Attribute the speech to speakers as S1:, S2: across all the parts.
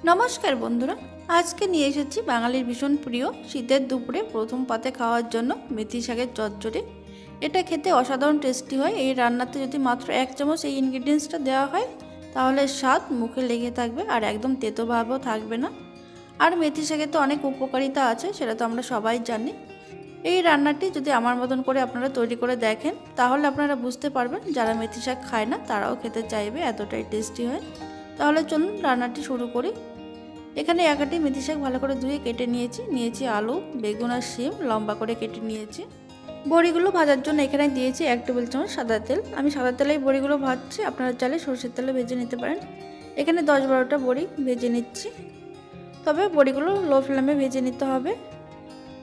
S1: নমস্কার বন্ধুরা, আজকে নিয়ে এসেছি বাঙালির ভীষণ প্রিয় শীতের দুপুরে প্রথম পাতে খাওয়ার জন্য মেথি শাকের চচ্চড়ি। এটা খেতে অসাধারণ টেস্টি হয়। এই রান্নাতে যদি মাত্র 1 চামচ এই ইনগ্রিডিয়েন্টসটা দেওয়া হয় তাহলে স্বাদ মুখে লেগে থাকবে আর একদম তেতো ভাবও থাকবে না। আর মেথি শাকের তো অনেক উপকারিতা আছে, সেটা তো আমরা সবাই জানি। এই রান্নাটি যদি আমার মতন করে আপনারা তৈরি করে দেখেন তাহলে আপনারা বুঝতে পারবেন যারা মেথি শাক খায় না তারাও খেতে চাইবে, এতটাই টেস্টি হয়। তাহলে চলুন রান্নাটি শুরু করি। এখানে একাটি মেথি শাক ভালো করে ধুয়ে কেটে নিয়েছি আলু, বেগুন আর শিম লম্বা করে কেটে নিয়েছি। বড়িগুলো ভাজার জন্য এখানে দিয়েছি 1 টেবিল চামচ সাদা তেল। আমি সাদা তেলেই বড়িগুলো ভাজছি, আপনারা চাইলে সরষের তেলে ভেজে নিতে পারেন। এখানে 10-12টা বড়ি ভেজে নিচ্ছি, তবে বড়িগুলো লো ফ্লেমে ভেজে নিতে হবে,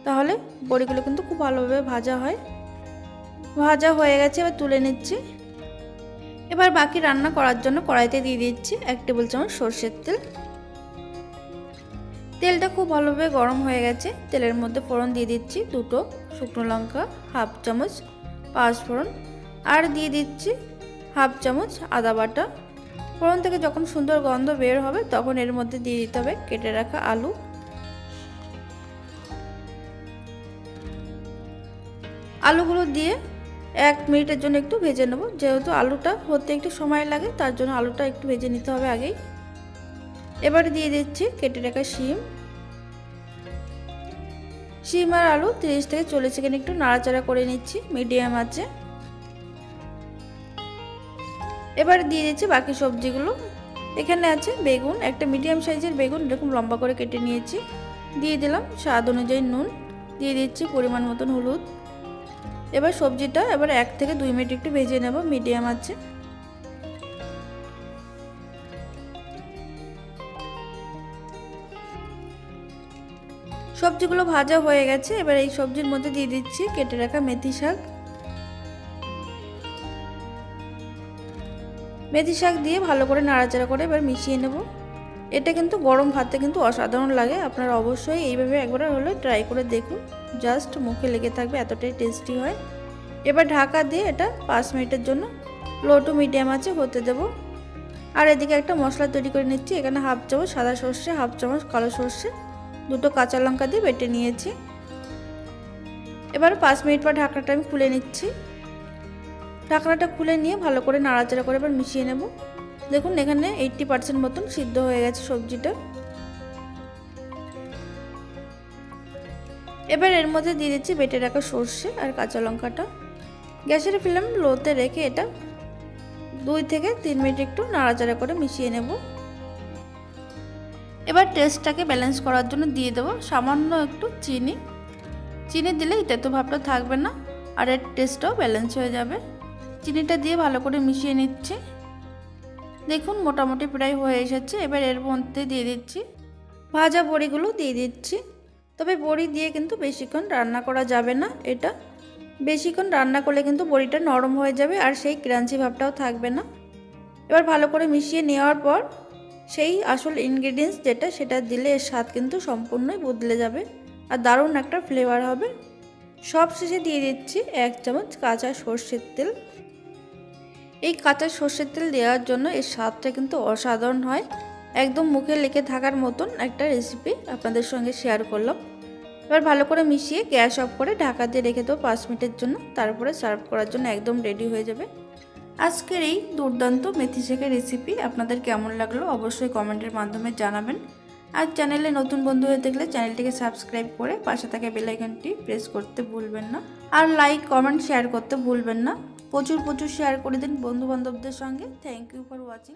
S1: তাহলে বড়িগুলো কিন্তু খুব ভালোভাবে ভাজা হয়। ভাজা হয়ে গেছে, এবার তুলে নিচ্ছি। এবার বাকি রান্না করার জন্য কড়াইতে দিয়ে দিচ্ছি 1 টেবিল চামচ সরষের তেল। তেলটা খুব ভালোভাবে গরম হয়ে গেছে। তেলের মধ্যে ফোড়ন দিয়ে দিচ্ছি 2টো শুকনো লঙ্কা, 1/2 চামচ পাঁচফোড়ন আর দিয়ে দিচ্ছি 1/2 চামচ আদা বাটা। ফোড়ন থেকে যখন সুন্দর গন্ধ বের হবে তখন এর মধ্যে দিয়ে দিতে হবে কেটে রাখা আলু। আলুগুলো দিয়ে 1 মিনিটের জন্য একটু ভেজে নেব, যেহেতু আলুটা হতে একটু সময় লাগে তার জন্য আলুটা একটু ভেজে নিতে হবে আগেই। এবারে দিয়ে দিচ্ছি কেটে রাখা শিম আর আলু 30 থেকে 40 সেকেন্ড একটু নাড়াচাড়া করে নিচ্ছি মিডিয়াম আঁচে। এবার দিয়ে দিচ্ছি বাকি সবজিগুলো। এখানে আছে বেগুন, একটা মিডিয়াম সাইজের বেগুন এরকম লম্বা করে কেটে নিয়েছি। দিয়ে দিলাম স্বাদ অনুযায়ী নুন, দিয়ে দিচ্ছি পরিমাণ মতন হলুদ। এবার সবজিটা 1 থেকে 2 মিনিট একটু ভেজে নেব মিডিয়াম আঁচে। সবজিগুলো ভাজা হয়ে গেছে, এবার এই সবজির মধ্যে দিয়ে দিচ্ছি কেটে রাখা মেথি শাক। মেথি শাক দিয়ে ভালো করে নাড়াচাড়া করে এবার মিশিয়ে নেব। এটা কিন্তু গরম ভাতে কিন্তু অসাধারণ লাগে, আপনারা অবশ্যই এইভাবে একবার হলে ট্রাই করে দেখুন, জাস্ট মুখে লেগে থাকবে, এতটাই টেস্টি হয়। এবার ঢাকা দিয়ে এটা 5 মিনিটের জন্য লো টু মিডিয়াম আঁচে হতে দেব। আর এদিকে একটা মশলা তৈরি করে নিচ্ছি। এখানে 1/2 চামচ সাদা সর্ষে, 1/2 চামচ কালো সর্ষে, 2টো কাঁচা লঙ্কা দিয়ে বেটে নিয়েছি। এবার 5 মিনিট পর ঢাকনাটা আমি খুলে নিচ্ছি। ঢাকনাটা খুলে নিয়ে ভালো করে নাড়াচাড়া করে এবার মিশিয়ে নেব। দেখুন এখানে 80% মতন সিদ্ধ হয়ে গেছে সবজিটা। এবার এর মধ্যে দিয়ে দিচ্ছি বেটে রাখা সর্ষে আর কাঁচা লঙ্কাটা। গ্যাসের ফ্লেম লোতে রেখে এটা 2 থেকে 3 মিনিট একটু নাড়াচাড়া করে মিশিয়ে নেব। এবার টেস্টটাকে ব্যালেন্স করার জন্য দিয়ে দেবো সামান্য একটু চিনি দিলে তেতো ভাবটা থাকবে না আর এর টেস্টটাও ব্যালেন্স হয়ে যাবে। চিনিটা দিয়ে ভালো করে মিশিয়ে নিচ্ছি। দেখুন মোটামুটি প্রায় হয়ে এসেছে। এবার এর মধ্যে দিয়ে দিচ্ছি ভাজা বড়িগুলো দিয়ে দিচ্ছি। তবে বড়ি দিয়ে কিন্তু বেশিক্ষণ রান্না করা যাবে না, এটা বেশিক্ষণ রান্না করলে কিন্তু বড়িটা নরম হয়ে যাবে আর সেই ক্রাঞ্চি ভাবটাও থাকবে না। এবার ভালো করে মিশিয়ে নেওয়ার পর সেই আসল ইনগ্রিডিয়েন্টস যেটা সেটা দিলে এর স্বাদ কিন্তু সম্পূর্ণই বদলে যাবে আর দারুণ একটা ফ্লেভার হবে। সব শেষে দিয়ে দিচ্ছি 1 চামচ কাঁচা সর্ষের তেল। এই কাঁচা সর্ষের তেল দেওয়ার জন্য এর স্বাদটা কিন্তু অসাধারণ হয়। একদম মুখে লেগে থাকার মতন একটা রেসিপি আপনাদের সঙ্গে শেয়ার করলাম। এবার ভালো করে মিশিয়ে গ্যাস অফ করে ঢাকা দিয়ে রেখে দেবো 5 মিনিটের জন্য, তারপরে সার্ভ করার জন্য একদম রেডি হয়ে যাবে। আজকের এই দুর্দান্ত মেথি শাকের রেসিপি আপনাদের কেমন লাগলো অবশ্যই কমেন্টের মাধ্যমে জানাবেন। আর চ্যানেলে নতুন বন্ধু হয়ে থাকলে চ্যানেলটিকে সাবস্ক্রাইব করে পাশে থাকা বেল আইকনটি প্রেস করতে ভুলবেন না। আর লাইক কমেন্ট শেয়ার করতে ভুলবেন না। প্রচুর শেয়ার করে দিন বন্ধু বান্ধবদের সঙ্গে। Thank you for watching.